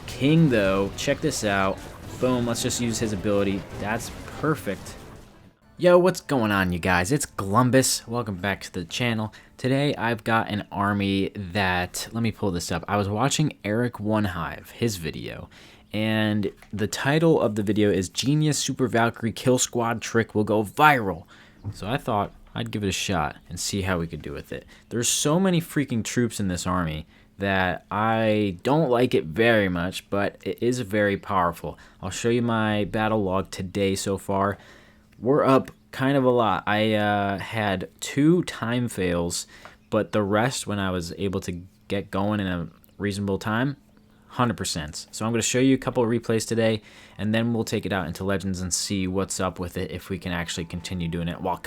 King, though, check this out. Boom, let's just use his ability. That's perfect. Yo, what's going on, you guys? It's Glumbus. Welcome back to the channel. Today, I've got an army that... Let me pull this up. I was watching Eric One Hive, his video, and the title of the video is Genius Super Valkyrie Kill Squad Trick Will Go Viral. So I thought I'd give it a shot and see how we could do with it. There's so many freaking troops in this army that I don't like it very much, but it is very powerful. I'll show you my battle log today so far. We're up kind of a lot. I had 2 time fails, but the rest, when I was able to get going in a reasonable time, 100%. So I'm going to show you a couple of replays today, and then we'll take it out into Legends and see what's up with it, if we can actually continue doing it while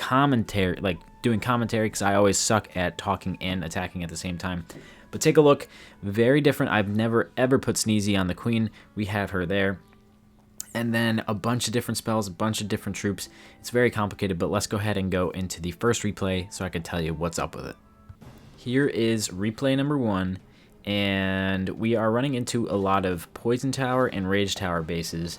doing commentary, because I always suck at talking and attacking at the same time. But take a look. Very different. I've never ever put Sneezy on the Queen. We have her there. And then a bunch of different spells, a bunch of different troops. It's very complicated, but let's go ahead and go into the first replay so I can tell you what's up with it. Here is replay number 1, and we are running into a lot of Poison Tower and Rage Tower bases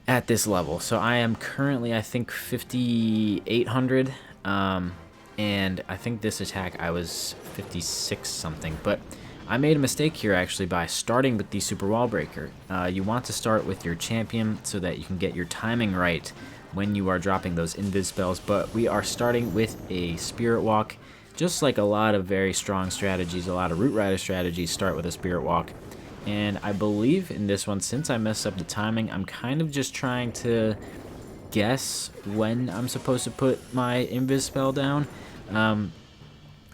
at this level. So I am currently, I think, 5,800, and I think this attack I was 56 something, but I made a mistake here actually by starting with the Super Wall Breaker. You want to start with your champion so that you can get your timing right when you are dropping those invis spells, but we are starting with a Spirit Walk. Just like a lot of very strong strategies, a lot of Root Rider strategies start with a Spirit Walk. And I believe in this one, since I messed up the timing, I'm kind of just trying to guess when I'm supposed to put my invis spell down.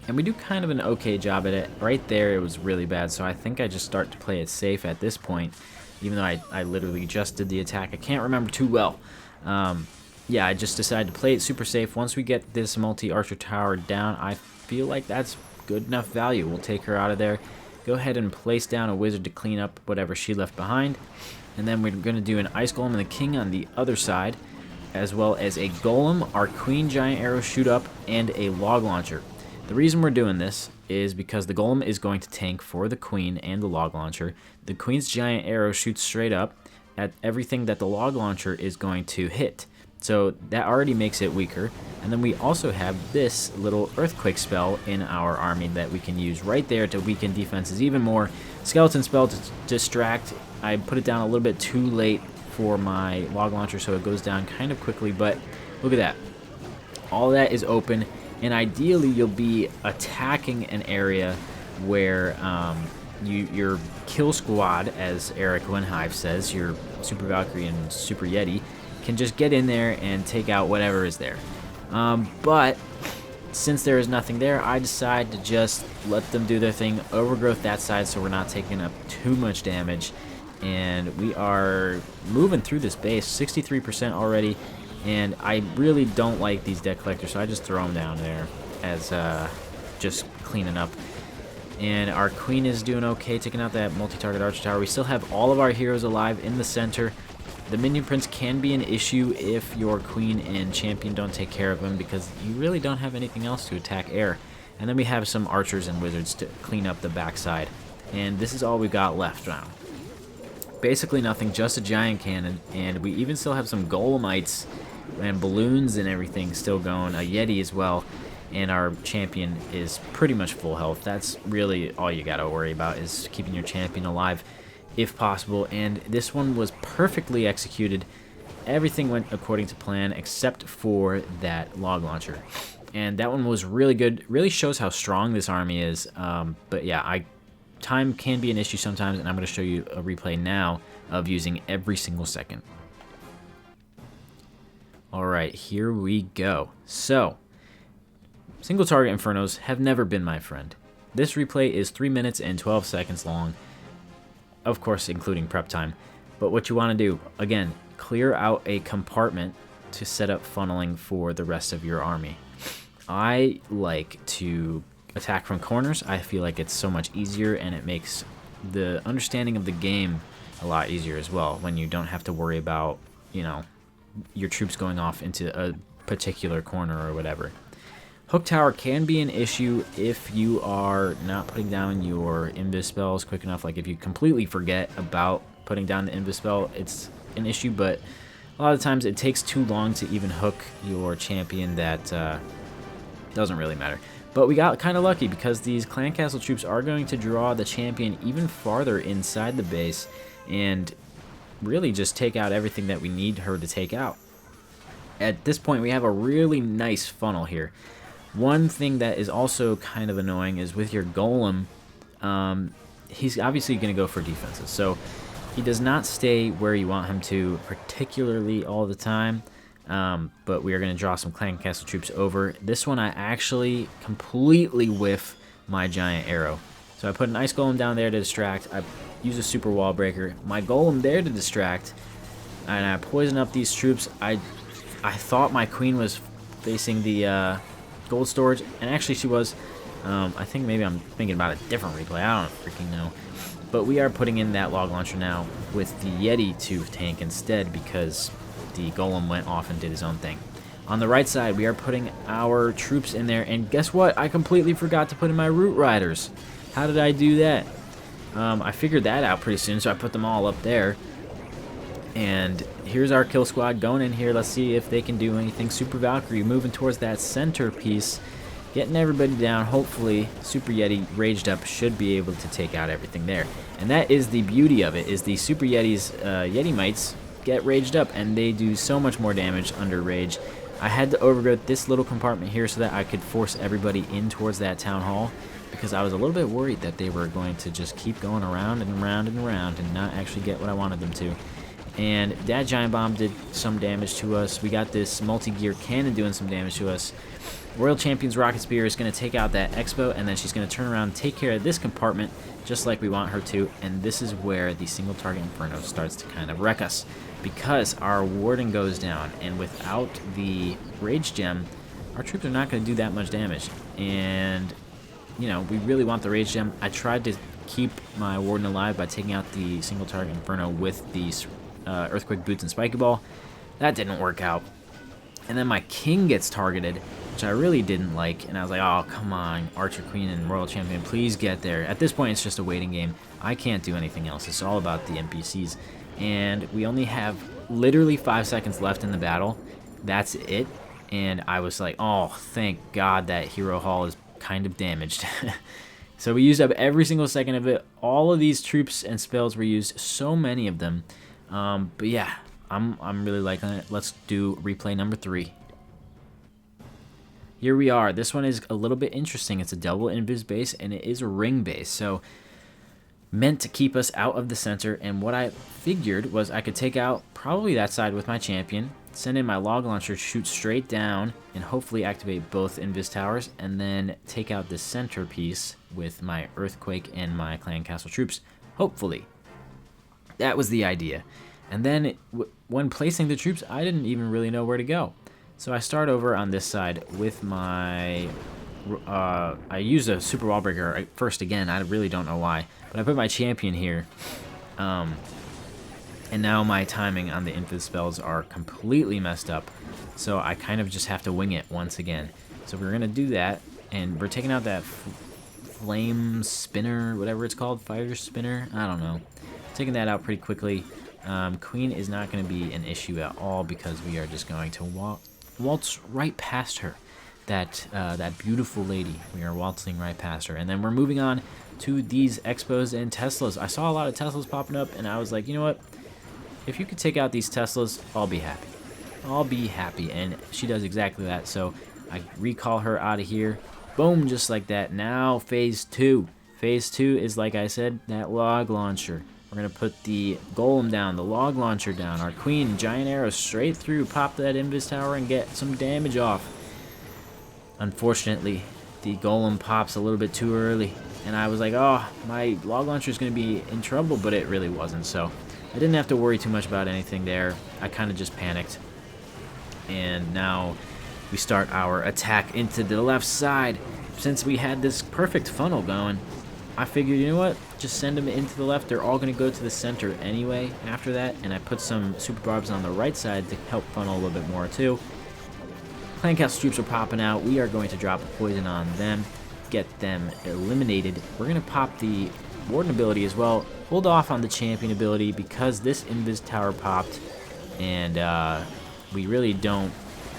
And we do kind of an okay job at it. Right there, it was really bad, so I think I just start to play it safe at this point, even though I literally just did the attack. I can't remember too well. Yeah, I just decided to play it super safe. Once we get this multi-archer tower down, I feel like that's good enough value. We'll take her out of there. Go ahead and place down a wizard to clean up whatever she left behind. And then we're going to do an Ice Golem and the King on the other side, as well as a Golem, our Queen Giant Arrow shoot up, and a Log Launcher. The reason we're doing this is because the Golem is going to tank for the Queen and the Log Launcher. The Queen's Giant Arrow shoots straight up at everything that the Log Launcher is going to hit. So that already makes it weaker. And then we also have this little Earthquake spell in our army that we can use right there to weaken defenses even more. Skeleton spell to distract. I put it down a little bit too late for my Log Launcher, so it goes down kind of quickly, but look at that. All that is open. And ideally, you'll be attacking an area where your kill squad, as Eric Wenhive says, your Super Valkyrie and Super Yeti, can just get in there and take out whatever is there. But since there is nothing there, I decide to just let them do their thing, overgrowth that side so we're not taking up too much damage. And we are moving through this base, 63% already. And I really don't like these deck collectors, so I just throw them down there as just cleaning up. And our Queen is doing okay, taking out that multi-target Archer Tower. We still have all of our heroes alive in the center. The Minion Prince can be an issue if your Queen and Champion don't take care of him, because you really don't have anything else to attack air. And then we have some Archers and Wizards to clean up the backside. And this is all we got left now. Basically nothing, just a Giant Cannon. And we even still have some Golemites and balloons and everything still going, a Yeti as well, and our champion is pretty much full health. That's really all you gotta worry about, is keeping your champion alive if possible. And this one was perfectly executed. Everything went according to plan except for that Log Launcher, and that one was really good. Really shows how strong this army is. But yeah, time can be an issue sometimes, and I'm going to show you a replay now of using every single second. Alright, here we go. So, single target Infernos have never been my friend. This replay is 3 minutes and 12 seconds long, of course including prep time. But what you want to do, again, clear out a compartment to set up funneling for the rest of your army. I like to attack from corners. I feel like it's so much easier, and it makes the understanding of the game a lot easier as well, when you don't have to worry about, you know, your troops going off into a particular corner or whatever. Hook Tower can be an issue if you are not putting down your Invis spells quick enough. Like if you completely forget about putting down the Invis spell, it's an issue, but a lot of times it takes too long to even hook your champion that doesn't really matter. But we got kind of lucky because these Clan Castle troops are going to draw the champion even farther inside the base and really just take out everything that we need her to take out. At this point, we have a really nice funnel here. One thing that is also kind of annoying is with your Golem, he's obviously going to go for defenses. So he does not stay where you want him to, particularly all the time. But we are going to draw some Clan Castle troops over. This one I actually completely whiff my giant arrow. So I put an Ice Golem down there to distract. I use a Super Wall Breaker. My Golem there to distract. And I poison up these troops. I thought my queen was facing the gold storage, and actually she was. I think maybe I'm thinking about a different replay. I don't freaking know. But we are putting in that log launcher now with the Yeti to tank instead because the Golem went off and did his own thing. On the right side, we are putting our troops in there, and guess what? I completely forgot to put in my Root Riders. How did I do that? I figured that out pretty soon, so I put them all up there. And here's our kill squad going in here. Let's see if they can do anything. Super Valkyrie moving towards that centerpiece, getting everybody down. Hopefully, Super Yeti raged up should be able to take out everything there. And that is the beauty of it, is the Super Yeti's Yeti Mites get raged up, and they do so much more damage under rage. I had to overgrowth this little compartment here so that I could force everybody in towards that town hall, because I was a little bit worried that they were going to just keep going around and around and around and not actually get what I wanted them to. And that Giant Bomb did some damage to us. We got this multi-gear cannon doing some damage to us. Royal Champion's Rocket Spear is going to take out that Expo, and then she's going to turn around and take care of this compartment just like we want her to. And this is where the single target Inferno starts to kind of wreck us, because our Warden goes down, and without the Rage Gem, our troops are not going to do that much damage. And, you know, we really want the Rage Gem. I tried to keep my Warden alive by taking out the single target Inferno with the Earthquake Boots and Spiky Ball. That didn't work out. And then my King gets targeted, which I really didn't like, and I was like, oh, come on, Archer Queen and Royal Champion, please get there. At this point, it's just a waiting game. I can't do anything else. It's all about the NPCs. And we only have literally 5 seconds left in the battle. That's it. And I was like, oh, thank God that Hero Hall is kind of damaged. So we used up every single second of it. All of these troops and spells were used, so many of them. But yeah, I'm really liking it. Let's do replay number 3. Here we are. This one is a little bit interesting. It's a double invis base, and it is a ring base, so meant to keep us out of the center. And what I figured was I could take out probably that side with my champion, send in my log launcher, shoot straight down, and hopefully activate both invis towers, and then take out the centerpiece with my Earthquake and my Clan Castle troops. Hopefully. That was the idea. And then when placing the troops, I didn't even really know where to go. So I start over on this side with my... I used a Super Wall Breaker first again. I really don't know why. But I put my champion here. And now my timing on the invis spells are completely messed up. So I kind of just have to wing it once again. So we're going to do that. And we're taking out that flame spinner, whatever it's called. Fire spinner? I don't know. Taking that out pretty quickly. Queen is not going to be an issue at all because we are just going to waltz right past her. That beautiful lady. We are waltzing right past her. And then we're moving on to these Expos and Teslas. I saw a lot of Teslas popping up, and I was like, you know what? If you could take out these Teslas, I'll be happy. I'll be happy. And she does exactly that. So I recall her out of here. Boom, just like that. Now phase 2. Phase 2 is, like I said, that log launcher. We're going to put the Golem down, the log launcher down, our Queen, giant arrow straight through, pop that invis tower and get some damage off. Unfortunately, the Golem pops a little bit too early, and I was like, oh, my log launcher is going to be in trouble, but it really wasn't, so I didn't have to worry too much about anything there. I kind of just panicked. And now we start our attack into the left side. Since we had this perfect funnel going, I figured, you know what, just send them into the left. They're all going to go to the center anyway after that, and I put some super barbs on the right side to help funnel a little bit more too. Clan Castle troops are popping out. We are going to drop a poison on them, get them eliminated. We're going to pop the Warden ability as well. Hold off on the Champion ability because this Invis Tower popped, and we really don't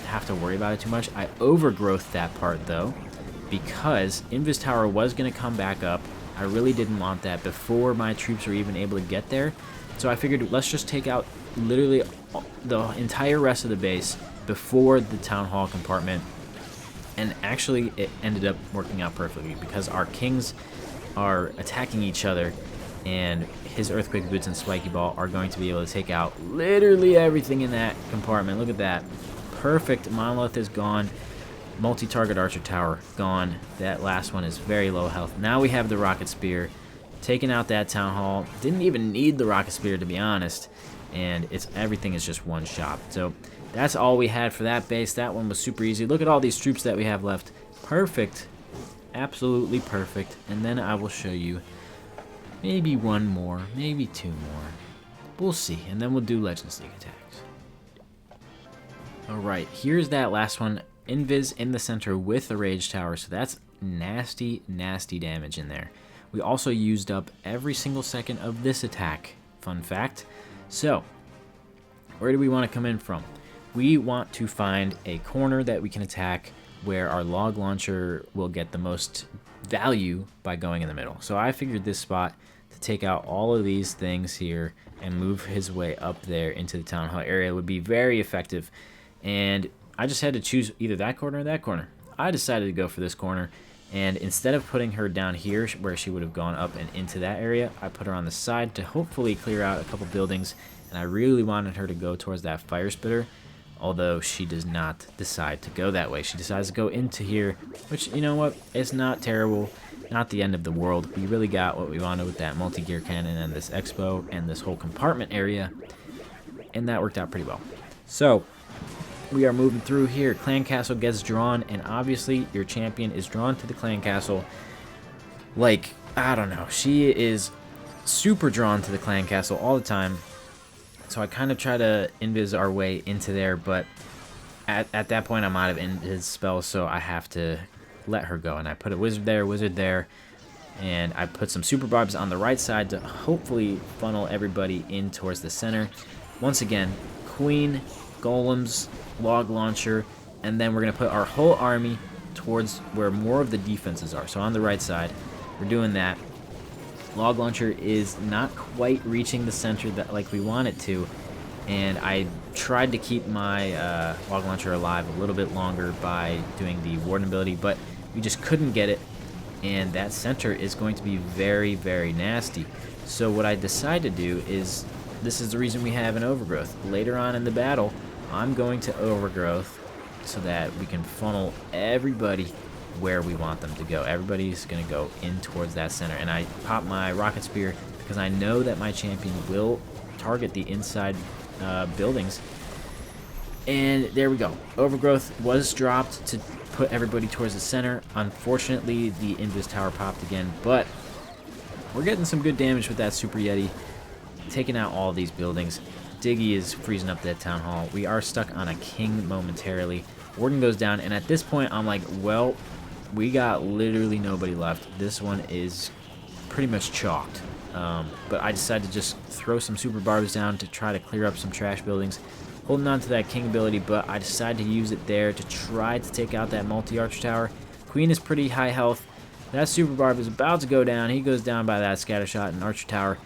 have to worry about it too much. I overgrowth that part though, because Invis Tower was going to come back up. I really didn't want that before my troops were even able to get there. So I figured let's just take out literally the entire rest of the base before the Town Hall compartment. And actually it ended up working out perfectly because our kings are attacking each other, and his Earthquake Boots and Spiky Ball are going to be able to take out literally everything in that compartment. Look at that. Perfect. Monolith is gone. Multi-target Archer Tower gone. That last one is very low health. Now we have the Rocket Spear taking out that Town Hall. Didn't even need the Rocket Spear, to be honest, and everything is just one shot. So that's all we had for that base. That one was super easy. Look at all these troops that we have left. Perfect. Absolutely perfect. And then I will show you maybe one more, maybe two more. We'll see. And then we'll do Legends League attacks. Alright, here's that last one. Invis in the center with the Rage Tower. So that's nasty, nasty damage in there. We also used up every single second of this attack. Fun fact. So, where do we want to come in from? We want to find a corner that we can attack where our log launcher will get the most value by going in the middle. So I figured this spot to take out all of these things here and move his way up there into the Town Hall area would be very effective. And I just had to choose either that corner or that corner. I decided to go for this corner, and instead of putting her down here where she would have gone up and into that area, I put her on the side to hopefully clear out a couple buildings, and I really wanted her to go towards that Fire Spitter. Although she does not decide to go that way. She decides to go into here, which, you know what, it's not terrible, not the end of the world. We really got what we wanted with that multi-gear cannon and this expo and this whole compartment area, and that worked out pretty well. So, we are moving through here. Clan Castle gets drawn, and obviously your champion is drawn to the Clan Castle. Like, I don't know, she is super drawn to the Clan Castle all the time. So I kind of try to invis our way into there, but at that point I'm out of invis spells, so I have to let her go. And I put a wizard there, and I put some super barbs on the right side to hopefully funnel everybody in towards the center. Once again, queen, golems, log launcher, and then we're going to put our whole army towards where more of the defenses are. So on the right side, we're doing that. Log launcher is not quite reaching the center that like we want it to, and I tried to keep my log launcher alive a little bit longer by doing the Warden ability, but we just couldn't get it, and that center is going to be very, very nasty. So what I decided to do is, this is the reason we have an overgrowth. Later on in the battle, I'm going to overgrowth so that we can funnel everybody where we want them to go. Everybody's going to go in towards that center. And I pop my Rocket Spear because I know that my champion will target the inside buildings. And there we go. Overgrowth was dropped to put everybody towards the center. Unfortunately, the Invis Tower popped again, but we're getting some good damage with that Super Yeti, taking out all these buildings. Diggy is freezing up that Town Hall. We are stuck on a king momentarily. Warden goes down, and at this point, I'm like, well, we got literally nobody left. This one is pretty much chalked. But I decided to just throw some super barbs down to try to clear up some trash buildings. Holding on to that king ability, but I decided to use it there to try to take out that multi-arch tower. Queen is pretty high health. That super barb is about to go down. He goes down by that scatter shot and archer tower.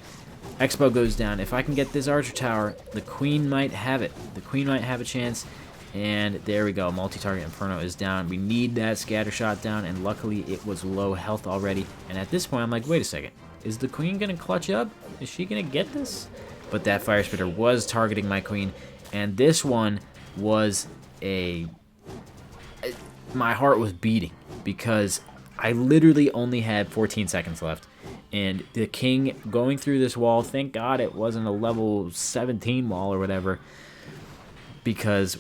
Expo goes down. If I can get this archer tower, the queen might have it. The queen might have a chance. And there we go. Multi-target Inferno is down. We need that scatter shot down, and luckily it was low health already. And at this point, I'm like, wait a second. Is the queen going to clutch up? Is she going to get this? But that Fire Spitter was targeting my queen, and this one was my heart was beating because I literally only had 14 seconds left. And the king going through this wall, thank God it wasn't a level 17 wall or whatever, because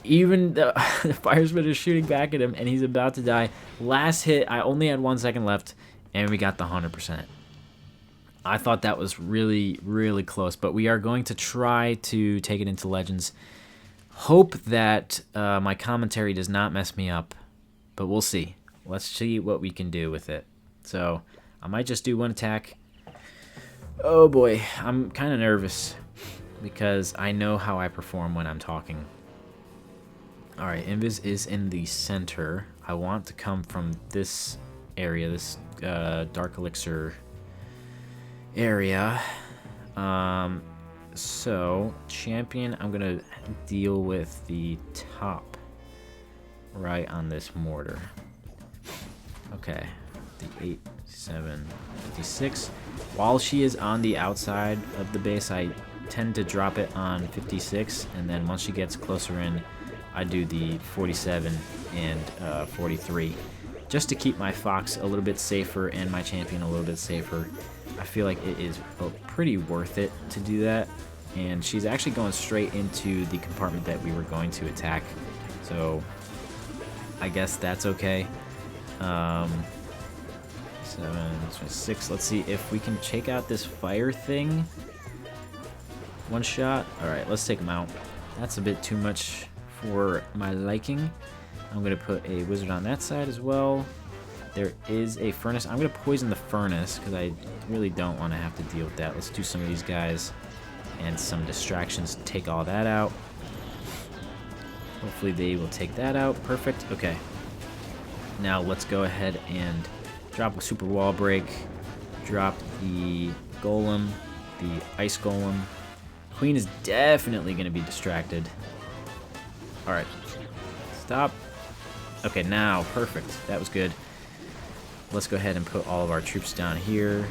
even the Fire Spitter is shooting back at him and he's about to die. Last hit, I only had 1 second left, and we got the 100%. I thought that was really, really close, but we are going to try to take it into Legends. Hope that my commentary does not mess me up, but we'll see. Let's see what we can do with it. So I might just do one attack. Oh boy, I'm kind of nervous because I know how I perform when I'm talking. Alright, Invis is in the center. I want to come from this area, this Dark Elixir area. So, Champion, I'm going to deal with the top right on this mortar. Okay, 58, 57, 56. While she is on the outside of the base, I tend to drop it on 56, and then once she gets closer in, I do the 47 and 43, just to keep my Fox a little bit safer and my Champion a little bit safer. I feel like it is pretty worth it to do that, and she's actually going straight into the compartment that we were going to attack, so I guess that's okay. 7, 6. Let's see if we can check out this fire thing. One shot. Alright, let's take him out. That's a bit too much for my liking. I'm going to put a wizard on that side as well. There is a furnace. I'm going to poison the furnace because I really don't want to have to deal with that. Let's do some of these guys and some distractions to take all that out. Hopefully they will take that out. Perfect. Okay. Now let's go ahead and drop a super wall break. Drop the golem, the ice golem. Queen is definitely going to be distracted. Alright. Stop. Okay, now. Perfect. That was good. Let's go ahead and put all of our troops down here.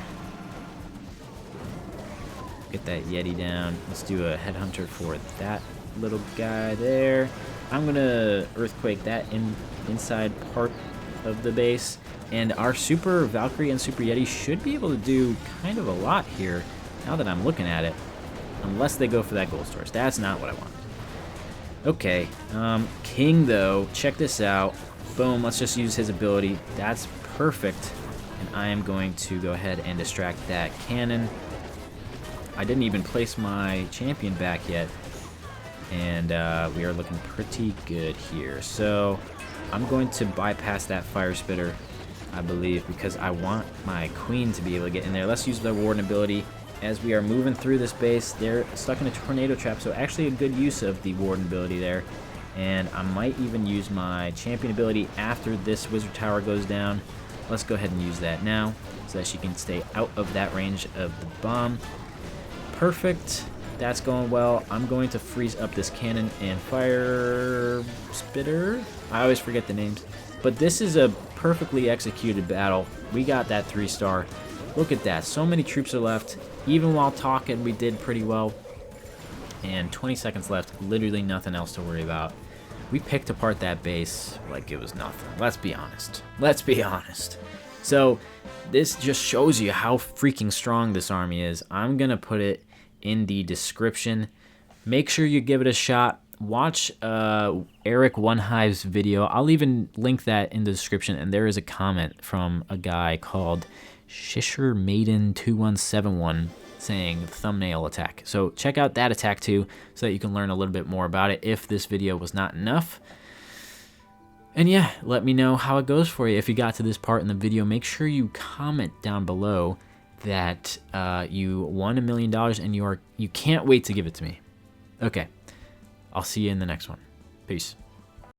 Get that Yeti down. Let's do a headhunter for that little guy there. I'm going to earthquake that inside part of the base. And our Super Valkyrie and Super Yeti should be able to do kind of a lot here, now that I'm looking at it. Unless they go for that gold storage. That's not what I wanted. Okay, King though, check this out. Boom, let's just use his ability. That's perfect. And I am going to go ahead and distract that cannon. I didn't even place my champion back yet. And we are looking pretty good here. So I'm going to bypass that fire spitter, I believe, because I want my queen to be able to get in there. Let's use the warden ability. As we are moving through this base, they're stuck in a tornado trap, so actually a good use of the warden ability there. And I might even use my champion ability after this wizard tower goes down. Let's go ahead and use that now so that she can stay out of that range of the bomb. Perfect. That's going well. I'm going to freeze up this cannon and fire spitter. I always forget the names. But this is a perfectly executed battle. We got that 3-star. Look at that. So many troops are left. Even while talking, we did pretty well. And 20 seconds left. Literally nothing else to worry about. We picked apart that base like it was nothing. Let's be honest. Let's be honest. So this just shows you how freaking strong this army is. I'm going to put it in the description. Make sure you give it a shot. Watch Eric Onehive's video. I'll even link that in the description. And there is a comment from a guy called Shisher Maiden 2171 saying thumbnail attack. So check out that attack too, so that you can learn a little bit more about it if this video was not enough. And yeah, let me know how it goes for you. If you got to this part in the video, make sure you comment down below that you won $1 million and you can't wait to give it to me. Okay, I'll see you in the next one. Peace.